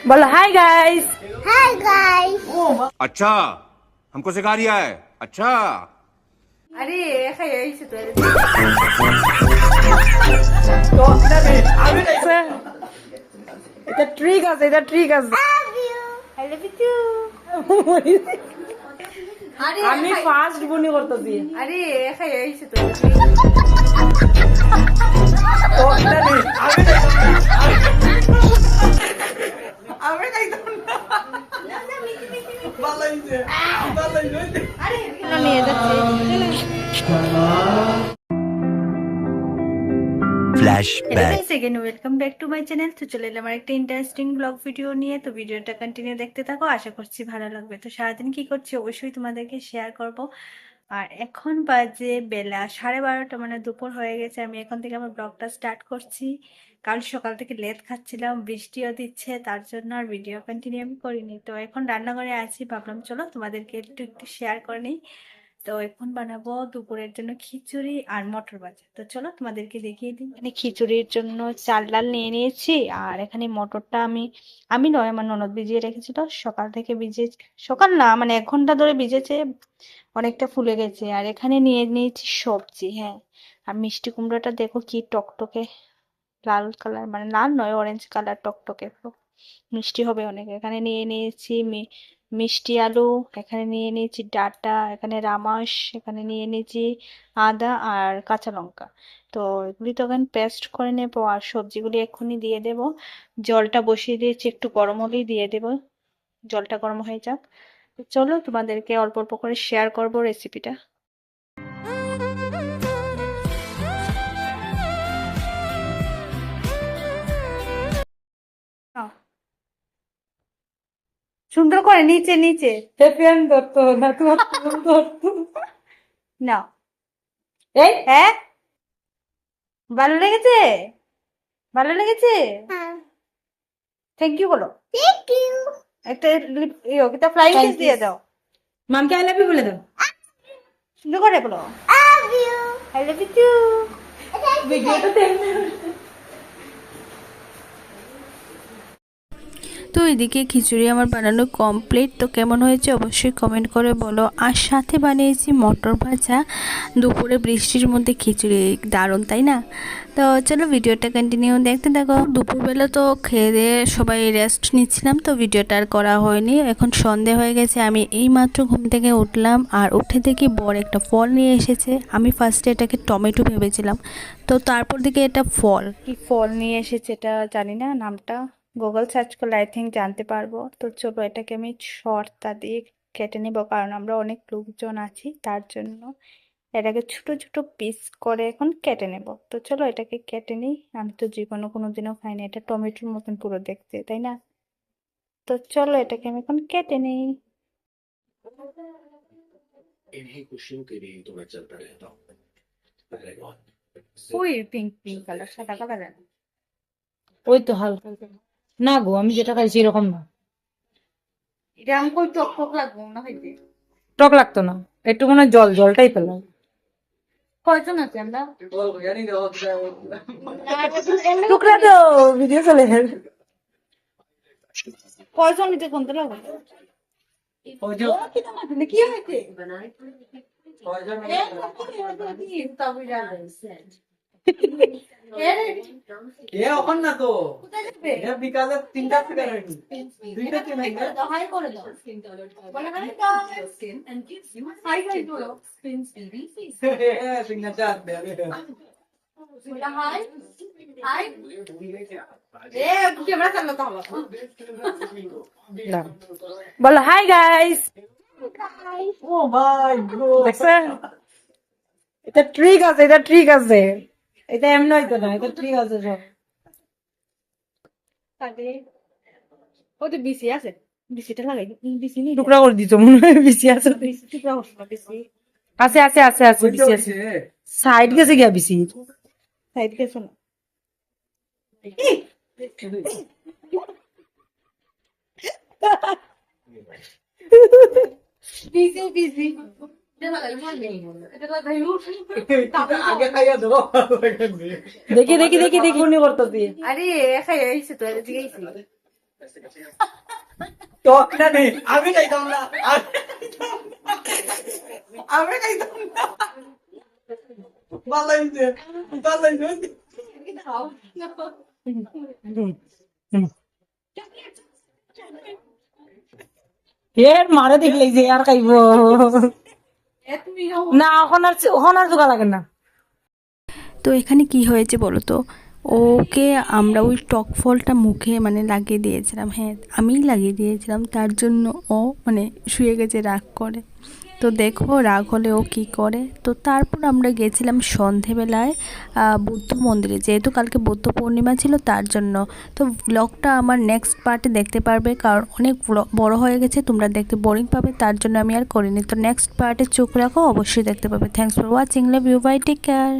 बोलो hi guys. Hi guys. अच्छा हमको सिखा रिया है अच्छा। अरे খাইছে তো এটা ট্রিক আছে, এটা ট্রিক আছে। I love you too. আরে আমি ফার্স্ট বনি করতেছি। আরে খাইছে তো আমি নাই তো বালাইছে বালাইছে। আরে নিয়ে যাচ্ছে second welcome back to my channel. তো চলে এলাম একটা ইন্টারেস্টিং ব্লগ ভিডিও নিয়ে। তো ভিডিওটা কন্টিনিউ দেখতে থাকো, আশা করছি ভালো লাগবে। তো সারাদিন কি করছি অবশ্যই তোমাদেরকে শেয়ার করব। আর এখন বাজে বেলা 12:30, মানে দুপুর হয়ে গেছে। আমি এখন থেকে আমার ব্লগটা স্টার্ট করছি। কাল সকাল থেকে লেট খাচ্ছিলাম, বৃষ্টিও দিচ্ছে, তার জন্য আর ভিডিও কন্টিনিউ আমি করিনি। তো এখন রান্নাঘরে আছি, ভাবলাম চলো তোমাদেরকে একটু একটু শেয়ার করে নিই। তো এখন বানাবো দুপুরের জন্য খিচুড়ি আর মটর ভাজা। তো চলো তোমাদেরকে দেখিয়ে দিই। মানে খিচুড়ির জন্য চাল ডাল নিয়ে নিয়েছি, আর এখানে মটরটা আমি আমি নয়, আমার ননদ ভিজিয়ে রেখেছিল সকাল থেকে। সকাল না, মানে 1 ঘন্টা ধরে ভিজেছে, অনেকটা ফুলে গেছে। আর এখানে নিয়ে নিয়েছি সবজি, হ্যাঁ। আর মিষ্টি কুমড়োটা দেখো কি টকটকে লাল কালার, মানে লাল নয়, অরেঞ্জ কালার, টকটকে মিষ্টি হবে অনেক। এখানে নিয়ে নিয়েছি মিষ্টি আলু, এখানে নিয়ে নিয়েছি ডাঁটা, এখানে রামাস, এখানে নিয়ে নিয়েছি আদা আর কাঁচা লঙ্কা। তো এগুলি তো এখন পেস্ট করে নেবো, আর সবজিগুলি এক্ষুনি দিয়ে দেব। জলটা বসিয়ে দিয়েছি, একটু গরম হলেই দিয়ে দেব। জলটা গরম হয়ে যাক। তো চলো তোমাদেরকে অল্প অল্প করে শেয়ার করব রেসিপিটা। সুন্দর করে নিচে নিচে ফ্যান ধরতো না, তোমার ফোন ধরতো না। এই হ্যাঁ, ভালো লেগেছে, ভালো লেগেছে। থ্যাংক ইউ বলো, Thank you. একটা ফ্লাইং কিস দিয়ে দাও। মামকে আই লাভ ইউ বলে দাও। সুন্দর করে বলো, Love you. I love you too. ভিডিওটা দেখবে। তো এদিকে খিচুড়ি আমার বানানো কমপ্লিট। তো কেমন হয়েছে অবশ্যই কমেন্ট করে বলো। আর সাথে বানিয়েছি মটর ভাজা। দুপুরে বৃষ্টির মধ্যে খিচুড়ি দারুণ, তাই না? তো চলো ভিডিওটা কন্টিনিউ দেখতে থাকো। দুপুরবেলা তো খেয়ে দিয়ে সবাই রেস্ট নিচ্ছিলাম, তো ভিডিওটা আর করা হয়নি। এখন সন্ধে হয়ে গেছে, আমি এইমাত্র ঘুম থেকে উঠলাম। আর উঠে দেখি বড় একটা ফল নিয়ে এসেছে। আমি ফার্স্টে এটাকে টমেটো ভেবেছিলাম, তো তারপর দিকে এটা ফল। কি ফল নিয়ে এসেছে এটা জানি না, নামটা গুগল সার্চ করলে আই থিঙ্ক জানতে পারবো। তো চলো এটাকে আমি শর্টটা দিয়ে কেটে নেব, কারণ আমরা অনেক লোকজন আছি, তার জন্য এটাকে ছোট ছোট পিস করে এখন কেটে নেব। তো চলো এটাকে কেটে নিই। আমি তো জীবনে কোনোদিনও খাইনি, এটা টমেটোর মতন পুরো দেখতে, তাই না? তো চলো এটাকে আমি এখন কেটে নিই। इन्हीं खुशियों के लिए तो मैं चलता रहता हूँ। ওই পিঙ্ক পিঙ্ক কালার, সাদা কালার। ওই তো হালকা না গো, আমি যেটা খাইছি এরকম না। এটা আমি কই টক টক লাগবো না হইতে। টক লাগতো না, একটু মনে হয় জলটাই পেলাম। কয়জন আছে আমরা? টুকরা তো ভিডিও চলে যাবে। কয়জন নিতে কোনটা লাগবে? কি হয়েছে? এখন না তো এটা বিকালে 3টা থেকে রেডি 2টা থেকে হাই করে দাও। হাই হাই বলো। সিগনেচার দে হাই হাই ক্যামেরা চালানো তো হবে। বলো হাই গাইস। ও ভাই ব্রো দেখছেন, এটা ট্রিক আছে, এটা ট্রিক আছে, এটা এমন হইতো না, এটা ট্রিক আছে সব। ও তো বিসি আছে, বিসিটা লাগাই। বিসি নেই, টুকরা করে দিত মনে হয়, বিসি আছে। বিসি টুকরা করছো না? বিসি আছে আছে আছে আছে, বিসি আছে। সাইড গেছে গিয়া বিসি। সাইড গেছো না? বিসি বিসি আগে খাইয়া দেবো দেখি দেখি দেখি দেখি উনি করতেছি। আরে খাইছি তো জিগাইছি। টক না নেই, আমি খাইতাম না, আমি খাইতাম না। ভালো হইছে, ভালো হইছে। এর মারে দেখলে যে আর খাইব না, এখন আর জোগা লাগে না। তো এখানে কি হয়েছে বলো তো, ওকে আমরা ওই টক ফলটা মুখে মানে লাগিয়ে দিয়েছিলাম, হ্যাঁ আমিই লাগিয়ে দিয়েছিলাম, তার জন্য ও মানে শুয়ে গেছে রাগ করে। তো দেখো রাগ হলে ও কি করে। তো তারপর আমরা গেছিলাম সন্ধেবেলায় বুদ্ধ মন্দিরে, যেহেতু কালকে বুদ্ধ পূর্ণিমা ছিল তার জন্য। তো ব্লগটা আমার নেক্সট পার্টে দেখতে পারবে, কারণ অনেক বড় হয়ে গেছে, তোমরা দেখতে বোরিং পাবে, তার জন্য আমি আর করিনি। তো নেক্সট পার্টে চোখ রাখো, অবশ্যই দেখতে পাবে। Thanks for watching, love you, bye, take care.